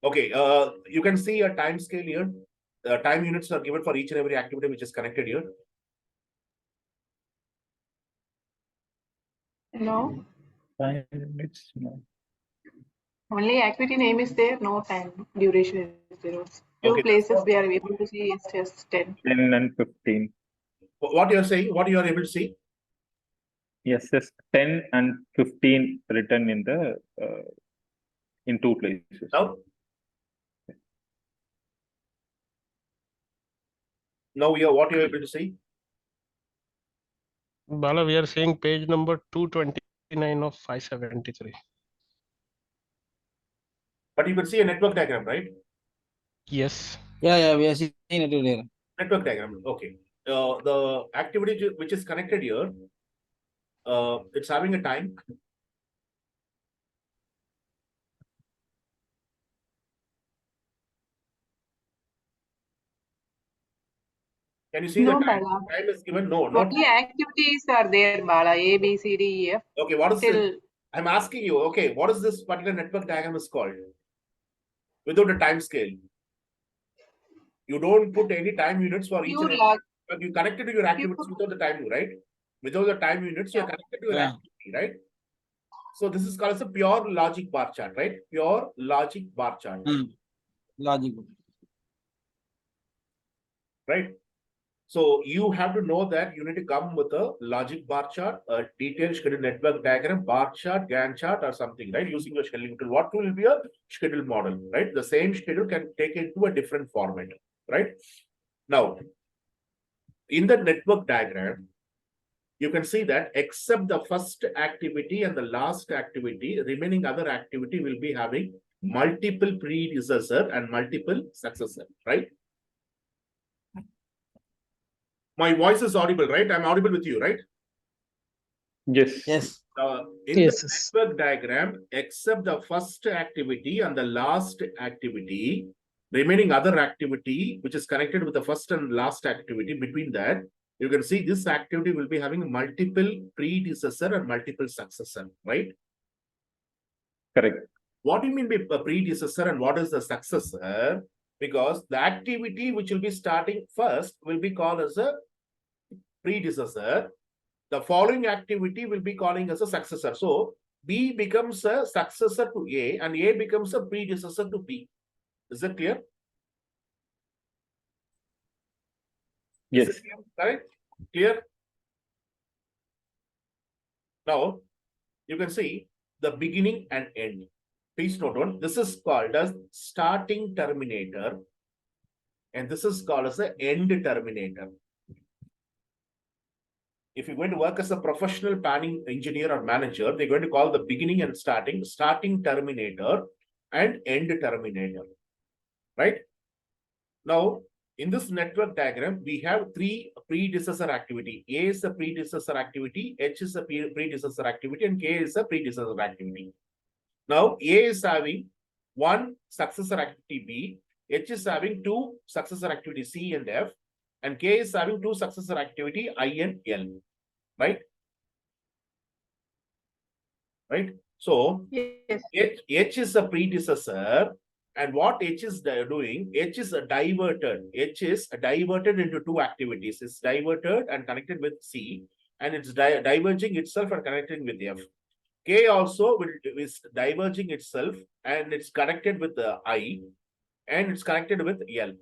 Okay, you can see a time scale here. The time units are given for each and every activity which is connected here. No, Time limits, no. only activity name is there, no time duration is there. Few Okay, places so we are able to see it's just 10. 10 and 15. what you are saying, what you are able to see? Yes, yes, 10 and 15 written in the in two places. Now here, what you are able to see? Bala, we are saying page number 229 of 573. But you can see a network diagram, right? Yes. Yeah, we are seeing it there. Network diagram. Okay. The activity which is connected here, it's having a time. Can you see No, the time? Bala. Time is given? No, not. Only activities are there, Bala. A, B, C, D, E, F. Okay, what is Till this? I'm asking you, okay, what is this particular network diagram is called? Without a time scale. You don't put any time units for each pure and every, log. but you connected to your activities without the time, right? Without the time units, you're Yeah. connected to your Yeah. activity, right? So this is called as a pure logic bar chart, right? Pure logic bar chart, Logic. right? So you have to know that you need to come with a logic bar chart, a detailed schedule network diagram, bar chart, Gantt chart, or something, right? Using your scheduling tool. What will be a schedule model, right? The same schedule can take into a different format, right? Now, in the network diagram, you can see that except the first activity and the last activity, remaining other activity will be having multiple predecessor and multiple successor, right? My voice is audible, right? I'm audible with you, right? Yes. Yes. In Yes. the network diagram, except the first activity and the last activity, remaining other activity, which is connected with the first and last activity, between that, you can see this activity will be having multiple predecessor and multiple successor, right? Correct. What do you mean by a predecessor and what is the successor? Because the activity which will be starting first will be called as a predecessor. The following activity will be calling as a successor. So B becomes a successor to A and A becomes a predecessor to B. Is that clear? Yes. Is it clear? Correct? Clear? Now, you can see the beginning and end. Please note on, this is called as starting terminator and this is called as the end terminator. If you're going to work as a professional planning engineer or manager, they're going to call the beginning and starting terminator and end terminator, right? Now, in this network diagram, we have three predecessor activity. A is a predecessor activity, H is a predecessor activity, and K is a predecessor activity. Now, A is having one successor activity B, H is having two successor activity C and F, and K is having two successor activity I and L, right? Right? So, Yes. H is a predecessor, and what H is doing, H is diverted. H is diverted into two activities. It's diverted and connected with C, and it's diverging itself and connecting with F. K also is diverging itself and it's connected with the I, and it's connected with L,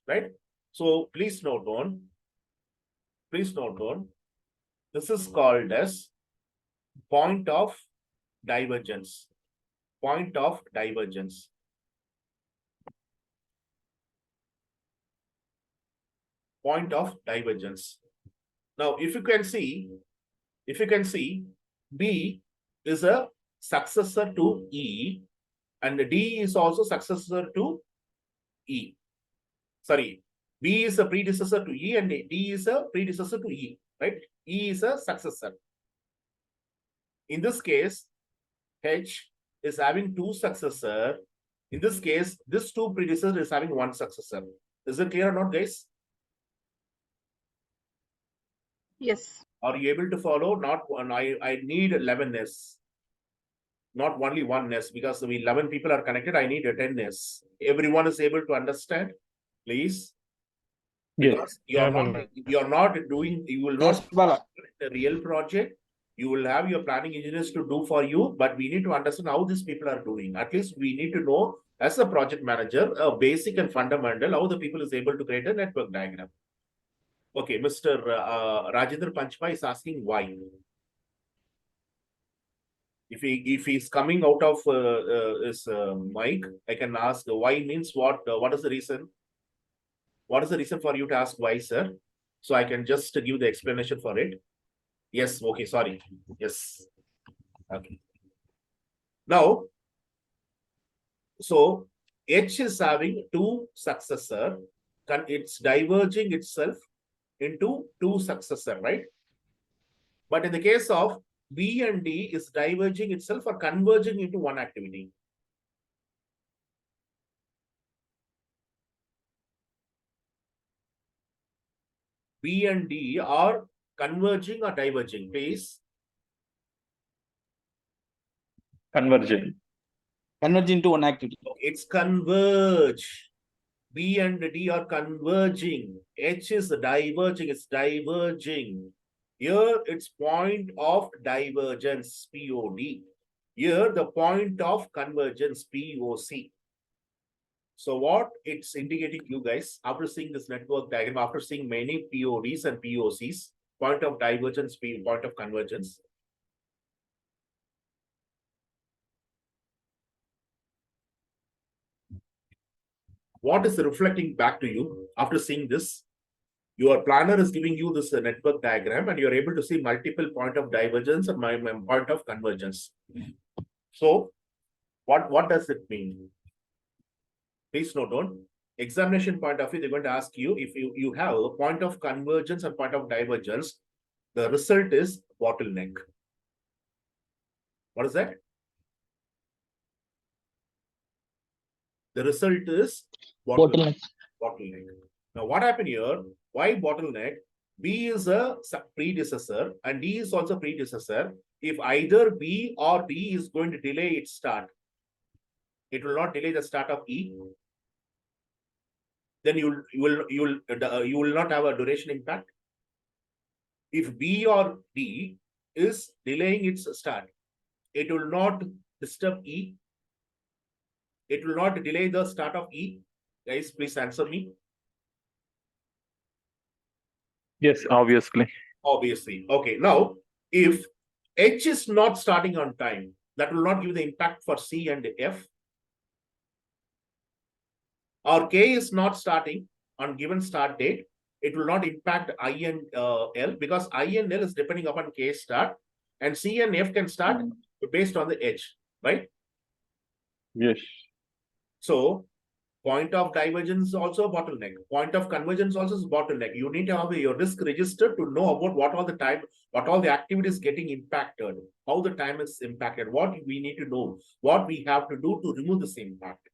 right? So please note on, this is called as point of divergence. Point of divergence. Point of divergence. Now, if you can see, B is a successor to E, and D is also successor to E. Sorry, B is a predecessor to E, and D is a predecessor to E, right? E is a successor. In this case, H is having two successor. In this case, this two predecessor is having one successor. Is it clear or not, guys? Yes. Are you able to follow? Not one. I need 11s. not only one nest, because we 11 people are connected. I need a 10 nests. Everyone is able to understand, please. Yes. Because Yeah, Bala. you're not doing, you will Yes, not Bala. a real project. You will have your planning engineers to do for you, but we need to understand how these people are doing. At least we need to know, as a project manager, a basic and fundamental, how the people is able to create a network diagram. Okay, Mr. Rajendra Panchma is asking why. If he's coming out of his mic, I can ask why means what? What is the reason? What is the reason for you to ask why, sir? So I can just give the explanation for it. Yes. Okay. Sorry. Yes. Okay. Now, so H is having two successor. It's diverging itself into two successor, right? But in the case of B and D is diverging itself or converging into one activity. B and D are converging or diverging, please. Converging. Converge into one activity. It's converge. B and D are converging. H is diverging, it's diverging. Here it's point of divergence, POD. Here the point of convergence, POC. So what it's indicating you guys, after seeing this network diagram, after seeing many PODs and POCs, point of divergence, point of convergence. What is reflecting back to you after seeing this? Your planner is giving you this network diagram and you're able to see multiple point of divergence and my point of convergence. So what does it mean? Please note down. Examination point of view, they're going to ask you if you have a point of convergence and point of divergence, the result is bottleneck. What is that? The result is bottleneck. Now, what happened here? Why bottleneck? B is a predecessor and D is also predecessor. If either B or D is going to delay its start, it will not delay the start of E. Then you will not have a duration impact. If B or D is delaying its start, it will not disturb E. It will not delay the start of E. Guys, please answer me. Yes, obviously. Obviously. Okay. Now, if H is not starting on time, that will not give the impact for C and F. Or K is not starting on given start date, it will not impact I and L because I and L is depending upon K start and C and F can start based on the H, right? Yes. So point of divergence is also a bottleneck. Point of convergence also is bottleneck. You need to have your risk register to know about what all the time, what all the activities getting impacted, how the time is impacted, what we need to know, what we have to do to remove this impact.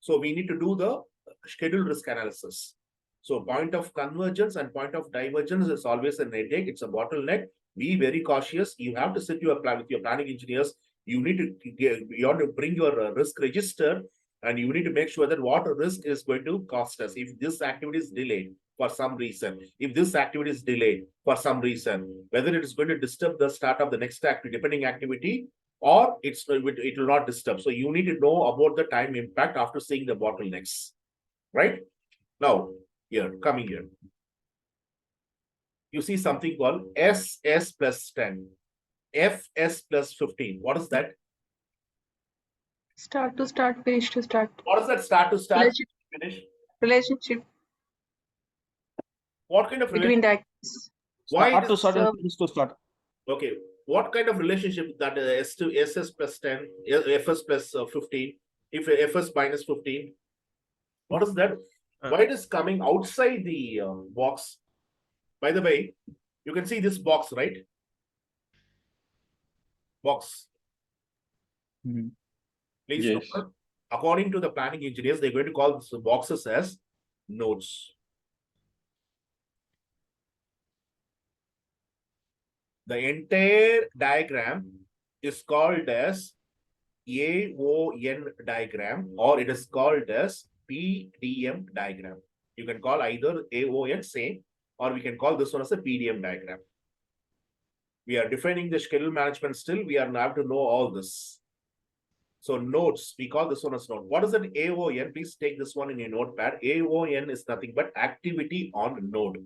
So we need to do the schedule risk analysis. So point of convergence and point of divergence is always a headache. It's a bottleneck. Be very cautious. You have to sit your plan with your planning engineers. You need to bring your risk register and you need to make sure that what risk is going to cost us. If this activity is delayed for some reason, if this activity is delayed for some reason, whether it is going to disturb the start of the next activity, depending activity, or it will not disturb. So you need to know about the time impact after seeing the bottlenecks, right? Now, coming here. You see something called SS plus 10, FS plus 15. What is that? Start to start, finish to start. What is that start to start, finish? Relationship What kind of between the relationship? actors. Why Start it to is start and finish to start. okay? What kind of relationship that S to SS plus 10, FS plus 15, if FS minus 15? What is that? Why it is coming outside the box? By the way, you can see this box, right? Box. Mhm. Please Yes. note, according to the planning engineers, they're going to call these boxes as nodes. The entire diagram is called as AON diagram, or it is called as PDM diagram. You can call either AON same, or we can call this one as a PDM diagram. We are defining the schedule management still. We are now to know all this. So nodes, we call this one as node. What is an AON? Please take this one in your notepad. AON is nothing but activity on node.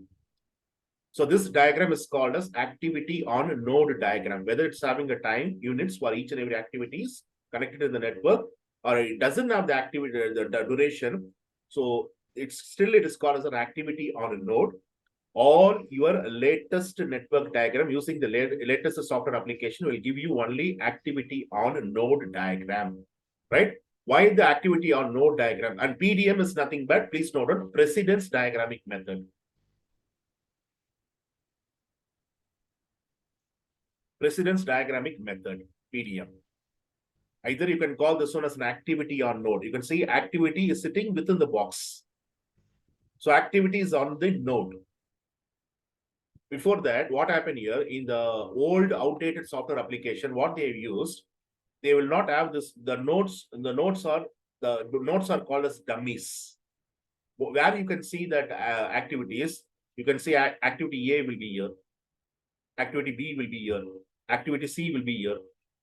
So this diagram is called as activity on node diagram. Whether it's having a time units for each and every activities connected to the network, or it doesn't have the activity, the duration. So it is called as an activity on a node. Or your latest network diagram using the latest software application will give you only activity on node diagram, right? Why the activity on node diagram? And PDM is nothing but, please note on, precedence diagrammic method. Precedence diagrammic method, PDM. Either you can call this one as an activity on node. You can see activity is sitting within the box. So activity is on the node. Before that, what happened here in the old outdated software application, what they have used, they will not have this, the nodes are called as dummies. Where you can see that activities, you can see activity A will be here, activity B will be here, activity C will be here,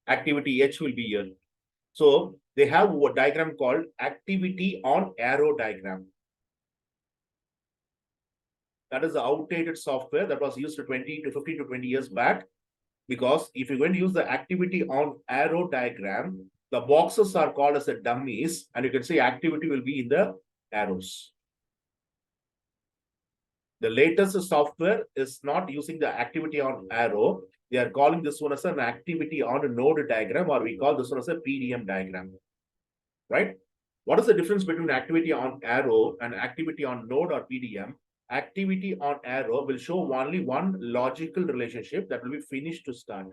activity H will be here. So they have a diagram called activity on arrow diagram. That is the outdated software that was used to 15 to 20 years back. Because if you're going to use the activity on arrow diagram, the boxes are called as the dummies, and you can see activity will be in the arrows. The latest software is not using the activity on arrow. They are calling this one as an activity on a node diagram, or we call this one as a PDM diagram, right? What is the difference between activity on arrow and activity on node or PDM? Activity on arrow will show only one logical relationship that will be finished to start.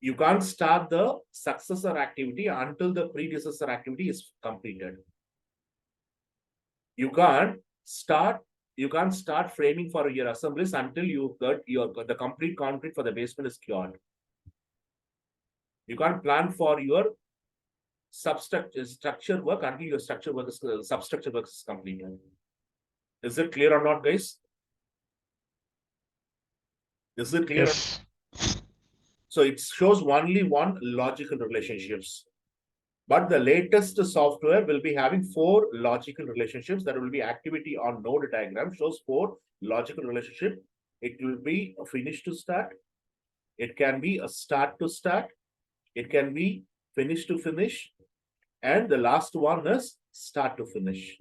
You can't start the successor activity until the predecessor activity is completed. You can't start framing for your assemblies until you got the complete concrete for the basement is cured. You can't plan for your structure work until your structure work is substructure work is completed. Is it clear or not, guys? Is it clear? Yes. So it shows only one logical relationships. But the latest software will be having 4 logical relationships. That will be activity on node diagram, shows 4 logical relationship. It will be a finish to start. It can be a start to start. It can be finish to finish. And the last one is start to finish.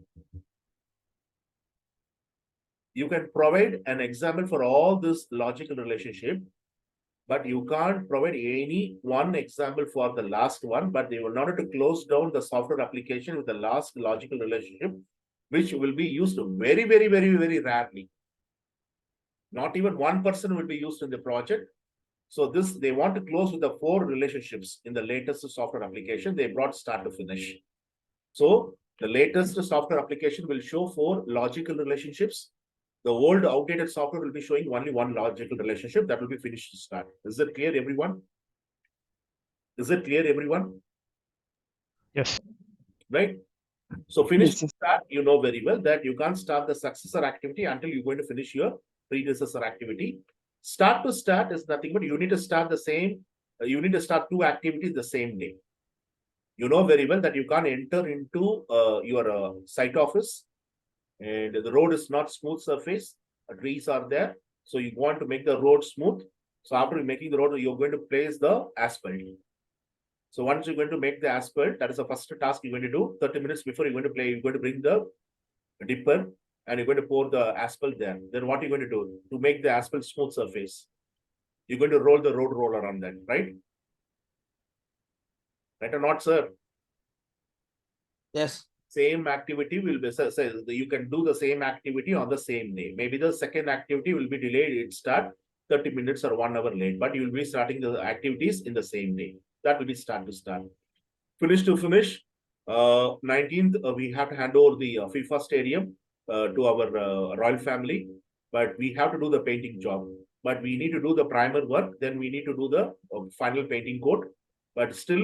You can provide an example for all this logical relationship, but you can't provide any one example for the last one, but they will not have to close down the software application with the last logical relationship, which will be used very, very, very, very rarely. Not even 1% will be used in the project. So this, they want to close with the 4 relationships in the latest software application. They brought start to finish. So the latest software application will show 4 logical relationships. The old outdated software will be showing only one logical relationship that will be finished to start. Is it clear, everyone? Is it clear, everyone? Yes. Right? So finish Yes, to yes. start, you know very well that you can't start the successor activity until you're going to finish your predecessor activity. Start to start is nothing but you need to start the same, you need to start 2 activities the same day. You know very well that you can't enter into your site office and the road is not smooth surface, trees are there. So you want to make the road smooth. So after making the road, you're going to place the asphalt. So once you're going to make the asphalt, that is the first task you're going to do. 30 minutes before you're going to bring the dipper and you're going to pour the asphalt there. Then what you're going to do to make the asphalt smooth surface? You're going to roll the road roller on that, right? Right or not, sir? Yes. Same activity will be, says you can do the same activity on the same day. Maybe the second activity will be delayed. It start 30 minutes or 1 hour late, but you will be starting the activities in the same day. That will be start to start. Finish to finish. 19th, we have to hand over the FIFA stadium to our royal family, but we have to do the painting job. but we need to do the primer work, then we need to do the final painting coat. But still,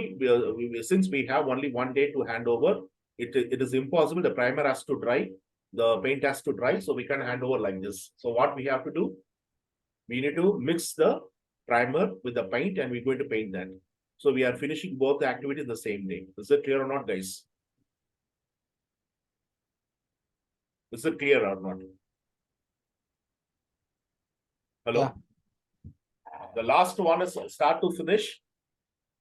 since we have only 1 day to hand over, it is impossible. The primer has to dry, the paint has to dry, so we can hand over like this. So what we have to do, we need to mix the primer with the paint and we're going to paint that. So we are finishing both the activities the same day. Is it clear or not, guys? Is it clear or not? Hello? Yeah. The last one is start to finish.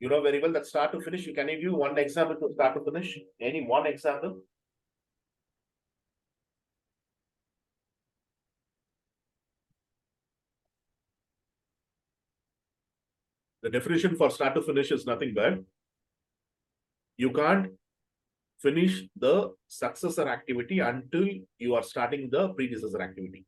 You know very well that start to finish. You can give you one example to start to finish. Any one example? The definition for start to finish is nothing but you can't finish the successor activity until you are starting the predecessor activity.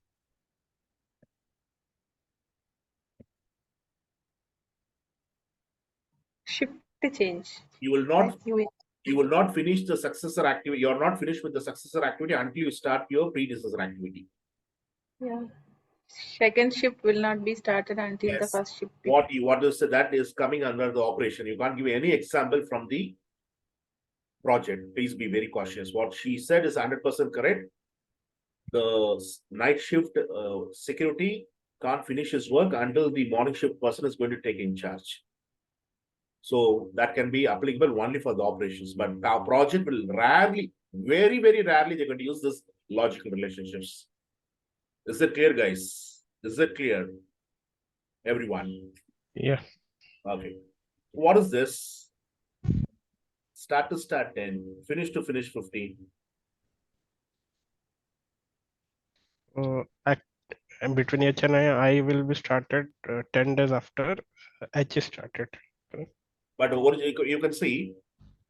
Shift to change. You will not Like you finish the successor activity. You are not finished with the successor activity until you start your predecessor activity. Yeah. Second shift will not be started until the Yes. first shift. What is that is coming under the operation. You can't give any example from the project. Please be very cautious. What she said is 100% correct. The night shift security can't finish his work until the morning shift person is going to take in charge. So that can be applicable only for the operations, but our project will rarely, very, very rarely, they're going to use this logical relationships. Is it clear, guys? Is it clear? Everyone? Yeah. Okay. What is this? Start to start 10, finish to finish 15. And between H and I will be started 10 days after H is started. But you can see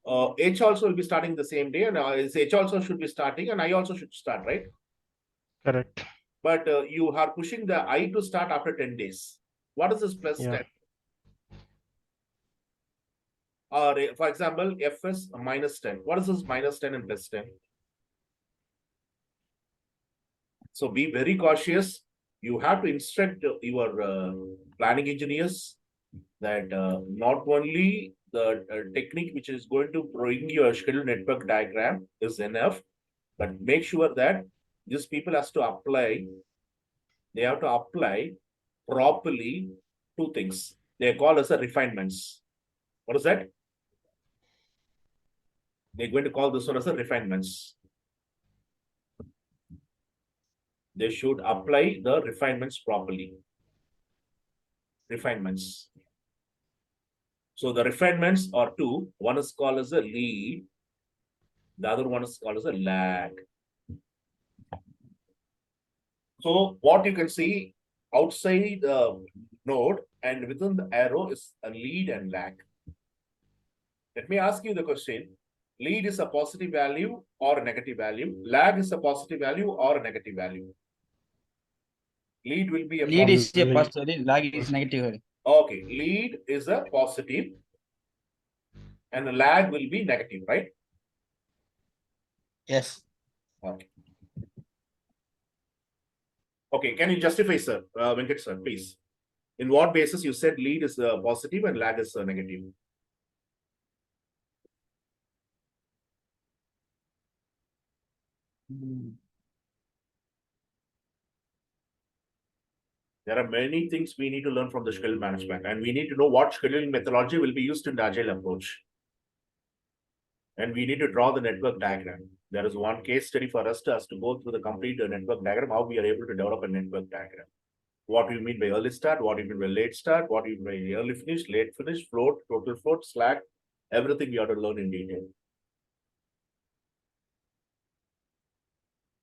H also will be starting the same day, and H also should be starting, and I also should start, right? Correct. But you are pushing the I to start after 10 days. What is this plus Yeah. 10? Or for example, Fs minus 10. What is this minus 10 and plus 10? So be very cautious. You have to instruct your planning engineers that not only the technique which is going to bring your scheduled network diagram is enough, but make sure that these people has to apply, they have to apply properly two things. They call as a refinements. What is that? They're going to call this one as a refinements. They should apply the refinements properly. Refinements. So the refinements are two. One is called as a lead. The other one is called as a lag. So what you can see outside the node and within the arrow is a lead and lag. Let me ask you the question. Lead is a positive value or a negative value. Lag is a positive value or a negative value. Lead will be a Lead is a Lead. positive, lag is negative. Okay, lead is a positive and the lag will be negative, right? Yes. Okay. Okay, can you justify, sir? Venkat sir, please. In what basis you said lead is positive and lag is negative? There are many things we need to learn from the schedule management, and we need to know what scheduling methodology will be used in the agile approach. And we need to draw the network diagram. There is one case study for us to go through the complete network diagram, how we are able to develop a network diagram. What do you mean by early start? What do you mean by late start? What do you mean by early finish, late finish, float, total float, slack? Everything we have to learn in detail.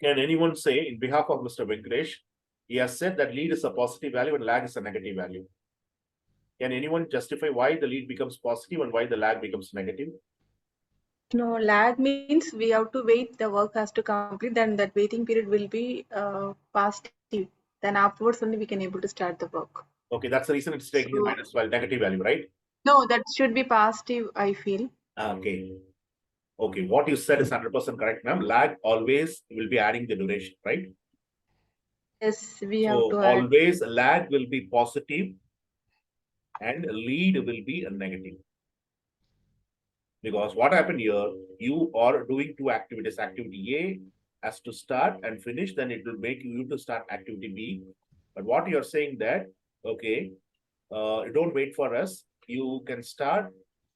Can anyone say in behalf of Mr. Venkatesh, he has said that lead is a positive value and lag is a negative value. Can anyone justify why the lead becomes positive and why the lag becomes negative? No, lag means we have to wait, the work has to complete, then that waiting period will be positive. Then afterwards only we can able to start the work. Okay, that's the reason it's taking a So- minus 12 negative value, right? No, that should be positive, I feel. Okay. Okay, what you said is 100% correct, ma'am. Lag always will be adding the duration, right? Yes, we have So to add. always lag will be positive and lead will be a negative. Because what happened here, you are doing two activities. Activity A has to start and finish, then it will make you to start activity B. But what you're saying that, okay, don't wait for us. You can start,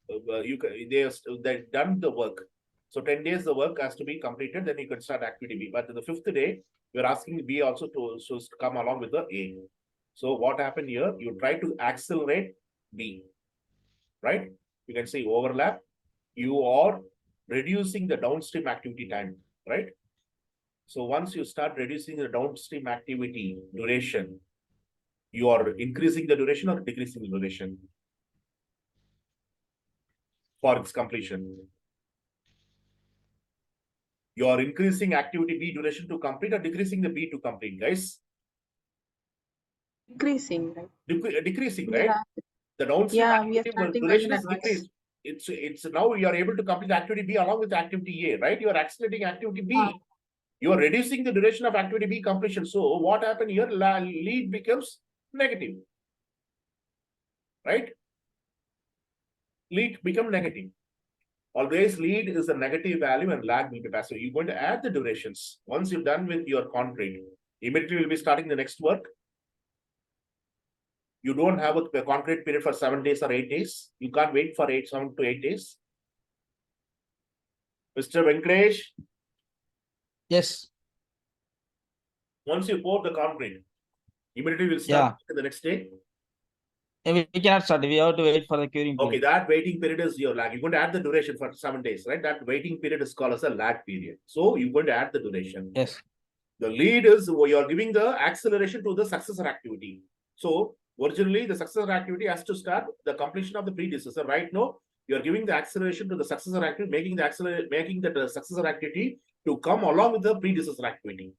they've done the work. So 10 days the work has to be completed, then you can start activity B. But the fifth day, you're asking B also to come along with the A. So what happened here, you try to accelerate B, right? You can say overlap. You are reducing the downstream activity time, right? So once you start reducing the downstream activity duration, you are increasing the duration or decreasing the duration for its completion. You are increasing activity B duration to complete or decreasing the B to complete, guys? Decreasing, right? Decreasing, We right? are, The downstream yeah, we are activity starting well in duration is advance. decreased. It's now you are able to complete activity B along with activity A, right? You are accelerating activity B. You are reducing the duration of activity B completion. So what happened here? Lead becomes negative, right? Lead become negative. Always lead is a negative value and lag will be passive. You're going to add the durations. Once you're done with your concrete, immediately you'll be starting the next work. You don't have a concrete period for 7 days or 8 days. You can't wait for 7 to 8 days. Mr. Venkatesh, Yes. once you pour the concrete, immediately we'll start the next day. We cannot start. We have to wait for the curing period. Okay, that waiting period is your lag. You're going to add the duration for 7 days, right? That waiting period is called as a lag period. So you're going to add the duration. Yes. The lead is you're giving the acceleration to the successor activity. So originally the successor activity has to start the completion of the predecessor. Right now, you're giving the acceleration to the successor activity, making the successor activity to come along with the predecessor activity.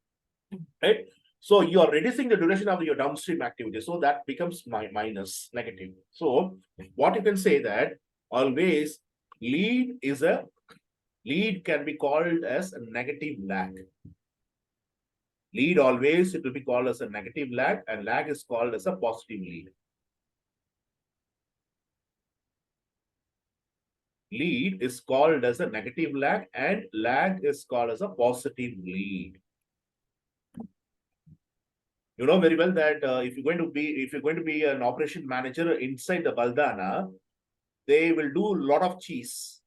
Right? So you are reducing the duration of your downstream activity. So that becomes minus negative. So what you can say that always lead can be called as a negative lag. Lead always it will be called as a negative lag and lag is called as a positive lead. Lead is called as a negative lag and lag is called as a positive lead. You know very well that if you're going to be an operation manager inside the Baldana, they will do a lot of cheese.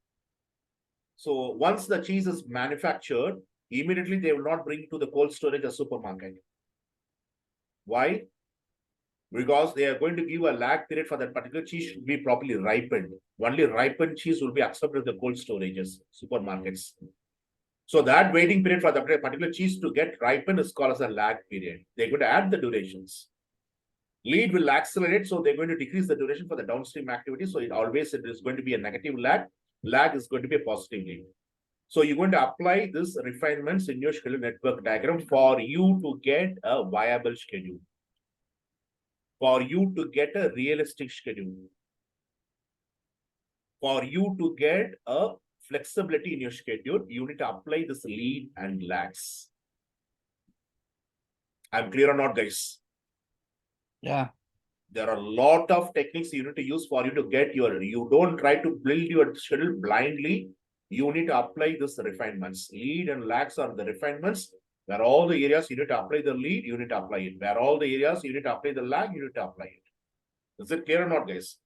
So once the cheese is manufactured, immediately they will not bring to the cold storage or supermarket. Why? Because they are going to give a lag period for that particular cheese to be properly ripened. Only ripened cheese will be accepted in the cold storages, supermarkets. So that waiting period for the particular cheese to get ripened is called as a lag period. They're going to add the durations. Lead will accelerate, so they're going to decrease the duration for the downstream activity. So it is going to be a negative lag. Lag is going to be a positive lead. So you're going to apply this refinements in your schedule network diagram for you to get a viable schedule. For you to get a realistic schedule. For you to get a flexibility in your schedule, you need to apply this lead and lags. I'm clear or not, guys? Yeah. There are a lot of techniques you need to use for you to get you don't try to build your schedule blindly. You need to apply this refinements. Lead and lags are the refinements. Where all the areas you need to apply the lead, you need to apply it. Where all the areas you need to apply the lag, you need to apply it. Is it clear or not, guys?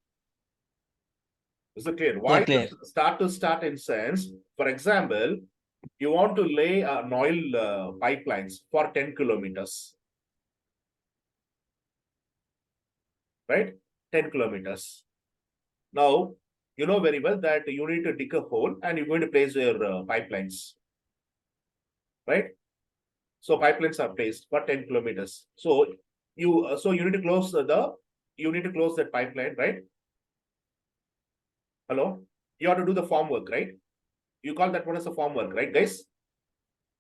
Is it clear? Why clear. Start in sense? For example, you want to lay an oil pipelines for 10 kilometers. Right? 10 kilometers. Now, you know very well that you need to dig a hole and you're going to place your pipelines. Right? So pipelines are placed for 10 kilometers. So you need to close that pipeline, right? Hello? You have to do the form work, right? You call that one as a form work, right, guys?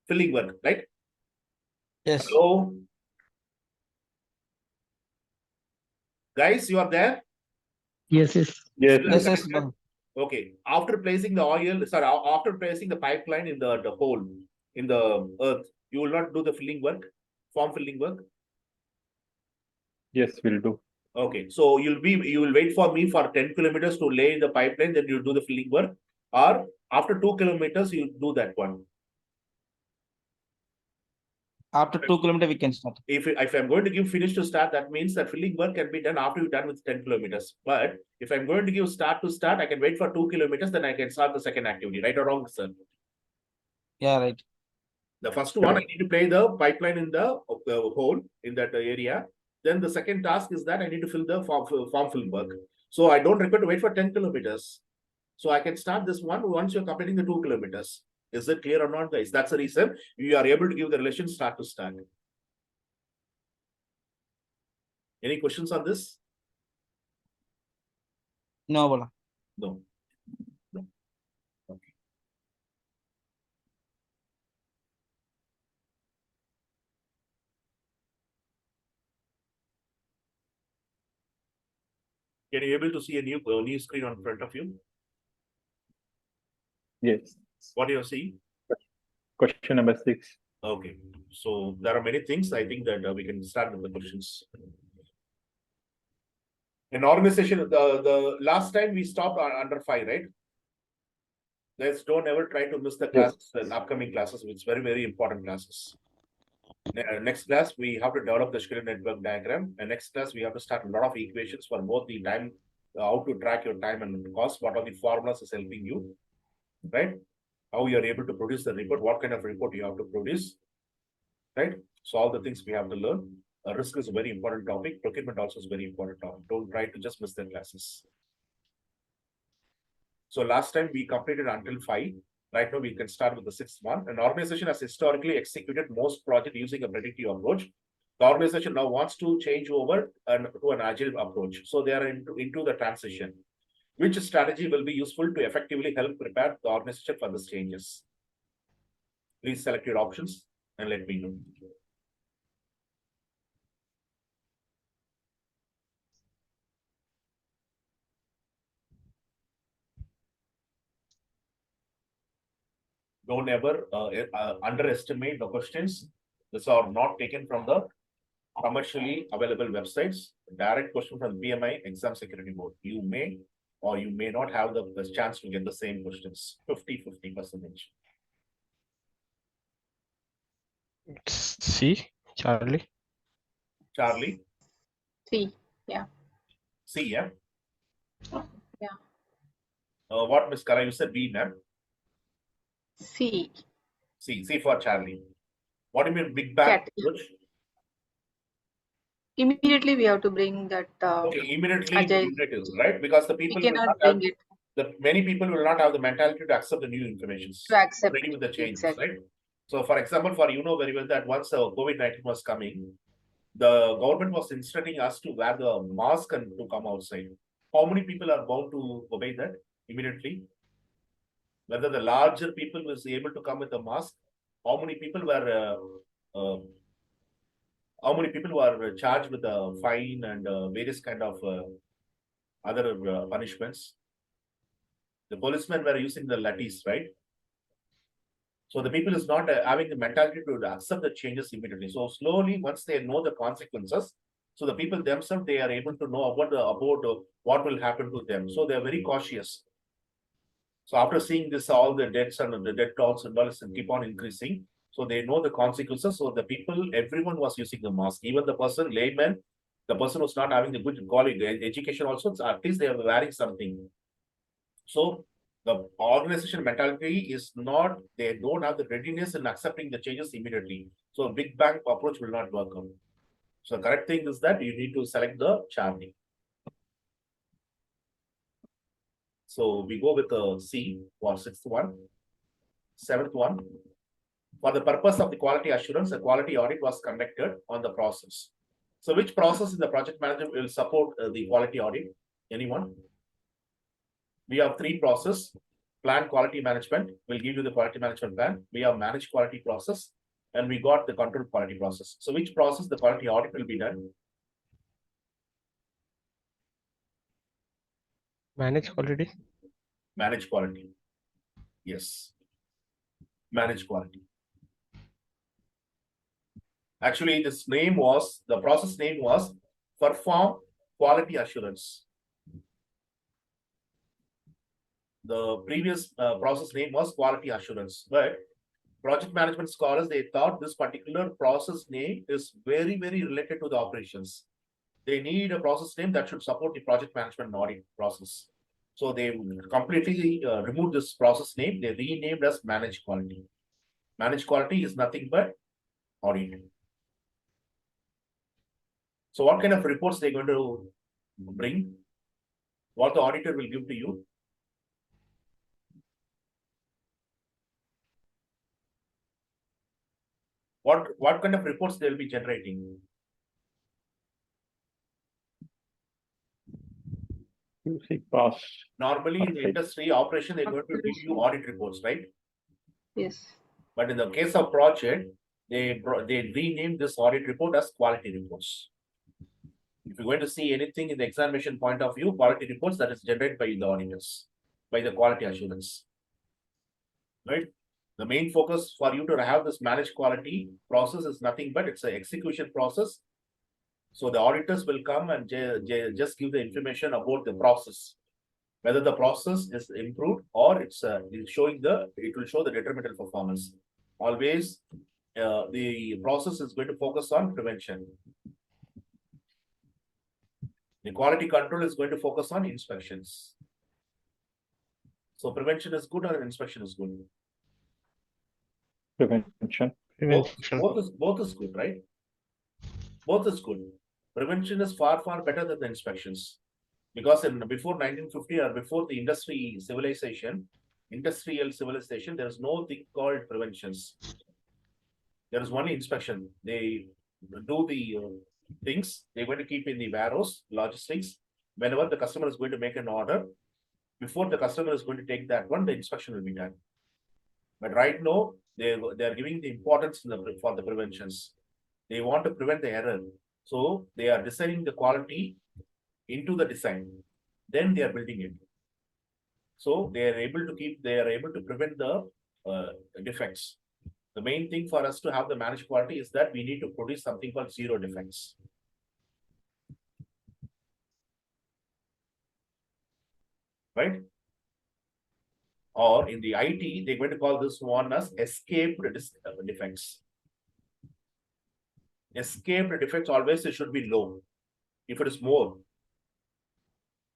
Filling work, right? Yes. Hello? Guys, you are there? Yes, yes. Yes. Yes. Okay. After placing after placing the pipeline in the hole in the earth, you will not do the filling work, form filling work. Yes, will do. Okay, so you will wait for me for 10 kilometers to lay the pipeline, then you do the filling work, or after 2 kilometers, you do that one. After 2 kilometers, we can start. If I'm going to give finish to start, that means that filling work can be done after you're done with 10 kilometers. But if I'm going to give start to start, I can wait for 2 kilometers, then I can start the second activity, right or wrong, sir? Yeah, right. The first one, I need to play the pipeline in the hole in that area. Then the second task is that I need to fill the form fill work. So I don't require to wait for 10 kilometers. So I can start this one once you're completing the 2 kilometers. Is it clear or not, guys? That's the reason you are able to give the relation start to start. Any questions on this? No, Bola. No. No. Okay. Can you able to see a new screen on front of you? Yes. What do you see? Question number 6. Okay. So there are many things. I think that we can start with the questions. An organization, the last time we stopped under 5, right? Let's don't ever try to miss the classes, the upcoming classes, which is very, very important classes. Next class, we have to develop the schedule network diagram. And next class, we have to start a lot of equations for both the time, how to track your time and cost, what are the formulas is helping you, right? How you are able to produce the report, what kind of report you have to produce, right? So all the things we have to learn. Risk is a very important topic. Procurement also is a very important topic. Don't try to just miss the classes. So last time we completed until 5. Right now we can start with the 6th one. An organization has historically executed most projects using a predictive approach. The organization now wants to change over to an agile approach. So they are into the transition. Which strategy will be useful to effectively help prepare the organization for these changes? Please select your options and let me know. Don't ever underestimate the questions. These are not taken from the commercially available websites. Direct question from the PMI Exam Security Board. You may or you may not have the chance to get the same questions. 50-50%. C, Charlie. Charlie? C. Yeah. C, yeah? Yeah. What, Ms. Kara, you said B, ma'am? C. C for Charlie. What do you mean big bang Cat. approach? Immediately we have to bring that. Okay, immediately Agile. right? Because the We people will cannot not have, bring it many people will not have the mentality to accept the new information. to accept. Ready with the changes, Exactly. right? So, for example, for you know very well that once COVID-19 was coming, the government was instructing us to wear the mask and to come outside. How many people are bound to obey that immediately? Whether the larger people was able to come with the mask, how many people were charged with a fine and various kind of other punishments? The policemen were using the lathis, right? So the people is not having the mentality to accept the changes immediately. So slowly, once they know the consequences, so the people themselves, they are able to know about what will happen to them. So they are very cautious. So after seeing this, all the deaths and the death tolls and all keep on increasing. So they know the consequences. So the people, everyone was using the mask. Even the person, layman, the person was not having the good quality education also. So at least they are wearing something. So the organization mentality is not, they don't have the readiness in accepting the changes immediately. So a big bang approach will not work out. So the correct thing is that you need to select the Charlie. So we go with the C for 6th one. 7th one. For the purpose of the quality assurance, a quality audit was conducted on the process. So which process in the project management will support the quality audit? Anyone? We have 3 processes. Plan quality management will give you the quality management plan. We have managed quality process and we got the control quality process. So which process the quality audit will be done? Manage quality. Manage quality. Yes. Manage quality. Actually, this name was, the process name was perform quality assurance. The previous process name was quality assurance, but project management scholars, they thought this particular process name is very, very related to the operations. They need a process name that should support the project management and audit process. So they completely removed this process name. They renamed as managed quality. Managed quality is nothing but audit. So what kind of reports they're going to bring? What the auditor will give to you? What kind of reports they'll be generating? You see cost. Normally in the Okay. industry operation, they're going to give you audit reports, right? Yes. But in the case of project, they renamed this audit report as quality reports. If you're going to see anything in the examination point of view, quality reports that is generated by the auditors, by the quality assurance, right? The main focus for you to have this managed quality process is nothing but it's an execution process. So the auditors will come and just give the information about the process, whether the process is improved or it's showing it will show the detrimental performance. Always, the process is going to focus on prevention. The quality control is going to focus on inspections. So prevention is good or inspection is good? Prevention. Prevention. Both is good, right? Both is good. Prevention is far, far better than the inspections. Because before 1950 or before the industrial civilization, there is no thing called preventions. There is only inspection. They do the things, they're going to keep in the warehouse, logistics. Whenever the customer is going to make an order, before the customer is going to take that one, the inspection will be done. But right now, they are giving the importance for the preventions. They want to prevent the error. So they are designing the quality into the design. Then they are building it. So they are able to prevent the defects. The main thing for us to have the managed quality is that we need to produce something called zero defects. Right? Or in the IT, they're going to call this one as escaped defects. Escaped defects always it should be low. If it is more,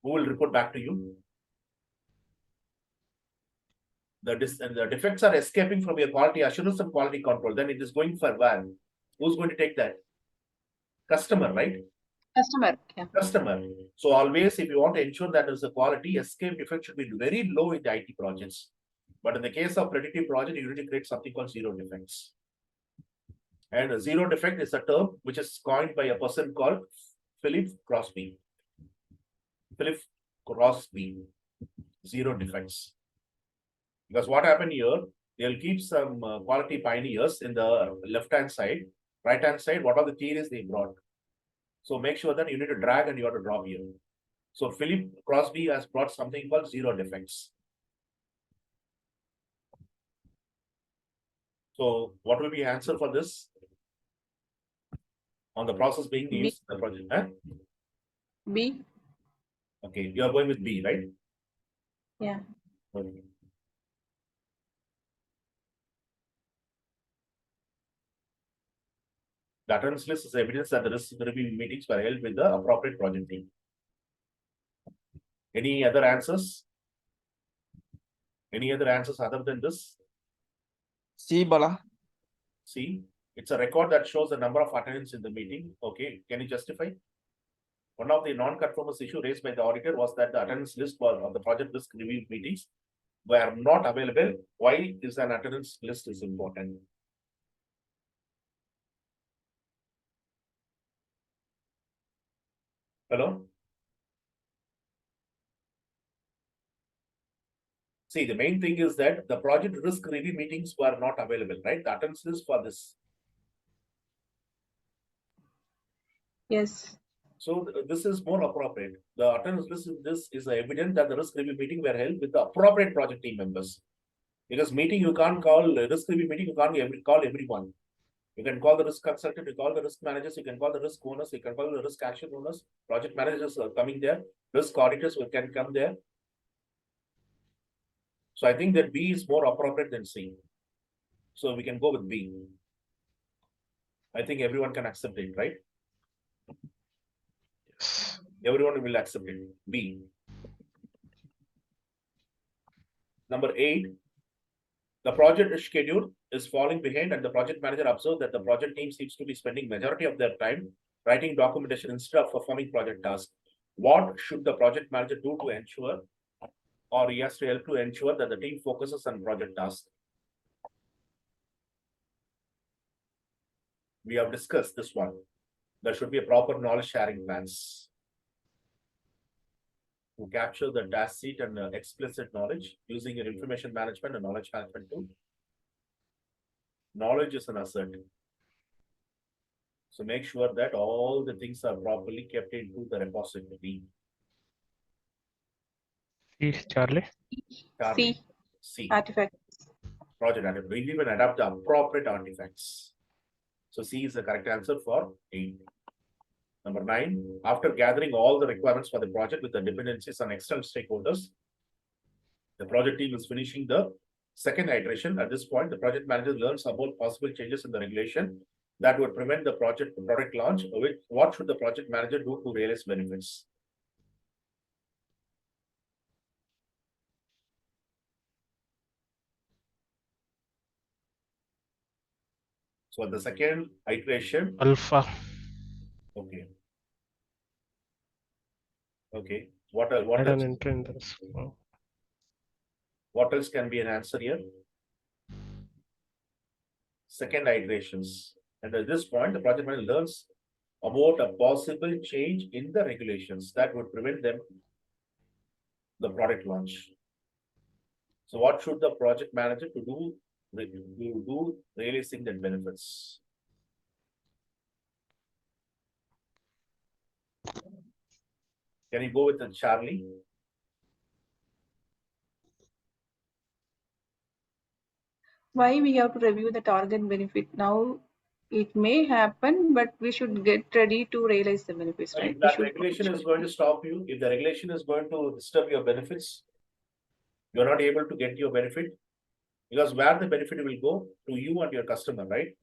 who will report back to you? The defects are escaping from your quality assurance and quality control. Then it is going for where? Who's going to take that? Customer, right? Customer. Yeah. Customer. So always, if you want to ensure that there is a quality, escape defect should be very low in the IT projects. But in the case of predictive project, you need to create something called zero defects. And a zero defect is a term which is coined by a person called Philip Crosby. Philip Crosby, zero defects. Because what happened here, they'll keep some quality pioneers in the left-hand side, right-hand side, what are the theories they brought. So make sure that you need to drag and you have to drop here. So Philip Crosby has brought something called zero defects. So what will be the answer for this? On the process being used in the project, huh? B. Okay, you are going with B, right? Yeah. Okay. The attendance list is evidence that the risk review meetings were held with the appropriate project team. Any other answers? Any other answers other than this? C, Bala. See, it's a record that shows the number of attendants in the meeting. Okay, can you justify? One of the non-conformance issue raised by the auditor was that the attendance list of the project risk review meetings were not available. Why is an attendance list is important? Hello? See, the main thing is that the project risk review meetings were not available, right? The attendance list for this. Yes. So this is more appropriate. The attendance list in this is evident that the risk review meeting were held with the appropriate project team members. Because meeting you can't call risk review meeting, you can't call everyone. You can call the risk consultant, you call the risk managers, you can call the risk owners, you can call the risk action owners, project managers are coming there, risk auditors can come there. So I think that B is more appropriate than C. So we can go with B. I think everyone can accept it, right? Yes. Everyone will accept it. B. Number 8. The project schedule is falling behind and the project manager observed that the project team seems to be spending majority of their time writing documentation instead of performing project tasks. What should the project manager do to ensure, or he has to help to ensure that the team focuses on project tasks? We have discussed this one. There should be a proper knowledge sharing plans to capture the tacit and explicit knowledge using your information management and knowledge management tool. Knowledge is an asset. So make sure that all the things are properly kept into the repository. C, Charlie. C, C. artifacts. Project artifact. We even adapt the appropriate artifacts. So C is the correct answer for 8. Number 9, after gathering all the requirements for the project with the dependencies on external stakeholders, the project team is finishing the second iteration. At this point, the project manager learns about possible changes in the regulation that would prevent the product launch. What should the project manager do to realize benefits? So the second iteration. Alpha. Okay. Okay. What Add else? an entry in this. What else can be an answer here? Second iterations. And at this point, the project manager learns about a possible change in the regulations that would prevent them the product launch. So what should the project manager to do realizing the benefits? Can you go with the Charlie? Why we have to review the target benefit now? It may happen, but we should get ready to realize the benefits, right? If that regulation is going to stop you, if the regulation is going to disturb your benefits, you're not able to get your benefit, because where the benefit will go to you and your customer, right?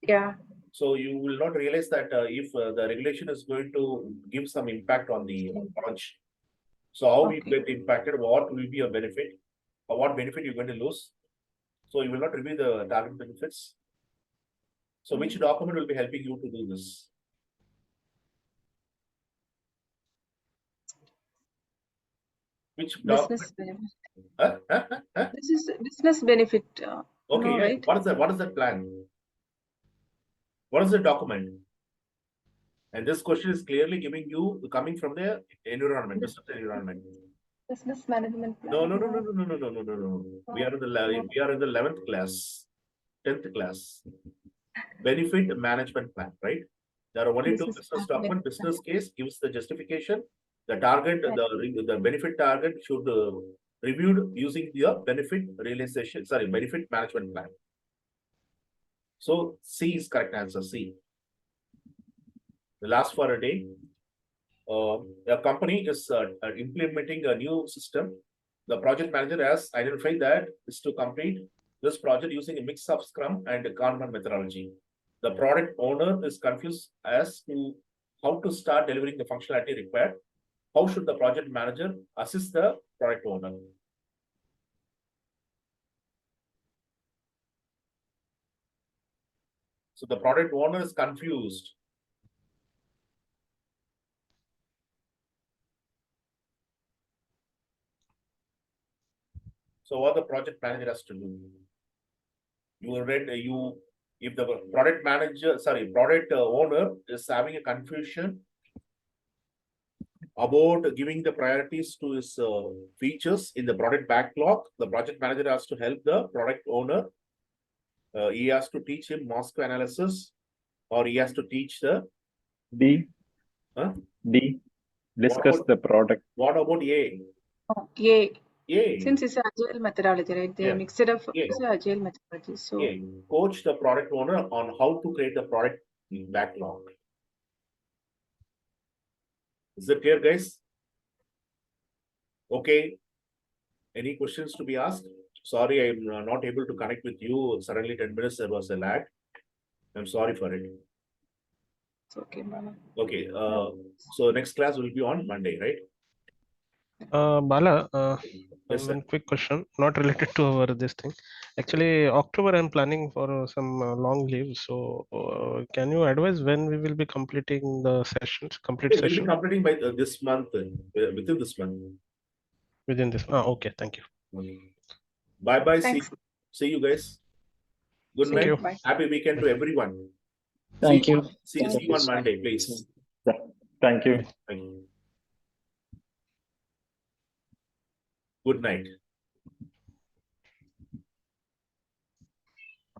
Yeah. So you will not realize that if the regulation is going to give some impact on the launch. So how we get impacted, what will be your benefit, or what benefit you're going to lose. So you will not review the target benefits. So which document will be helping you to do this? Which Business document? benefit. This is business benefit. Okay, no, yeah. right? What is that? What is that plan? What is the document? And this question is clearly giving you coming from the environment, business environment. Business management plan. No. We are in the 11th class, 10th class. Benefit management plan, right? There are only two business document. Business case gives the justification. The target, the benefit target should reviewed using the benefit management plan. So C is correct answer. C. The last for a day. A company is implementing a new system. The project manager has identified that is to complete this project using a mix of Scrum and Kanban methodology. The product owner is confused as to how to start delivering the functionality required. How should the project manager assist the product owner? So the product owner is confused. So what the project manager has to do? If the product owner is having a confusion about giving the priorities to his features in the product backlog, the project manager has to help the product owner. He has to teach him Moscow analysis, or he has to teach the D. Huh? D. Discuss the product. What about A? Oh, A. Yeah. Since it's agile methodology, right? They Yeah. mixed it up Yeah. as agile methodology. So Yeah. Coach the product owner on how to create the product backlog. Is it clear, guys? Okay. Any questions to be asked? Sorry, I'm not able to connect with you. Suddenly 10 minutes there was a lag. I'm sorry for it. it's okay, Bala. Okay. So next class will be on Monday, right? Bala, Yes, sir. one quick question, not related to our this thing. Actually, October I'm planning for some long leave. So, can you advise when we will be completing the sessions, complete We'll be session completing by this month, within this month. within this? Okay, thank you. Bye bye. Thanks. See you guys. Good Thank night. you. Bye. Happy weekend to everyone. Thank you. See you on Monday, please. Thank you. Thank you. Good night.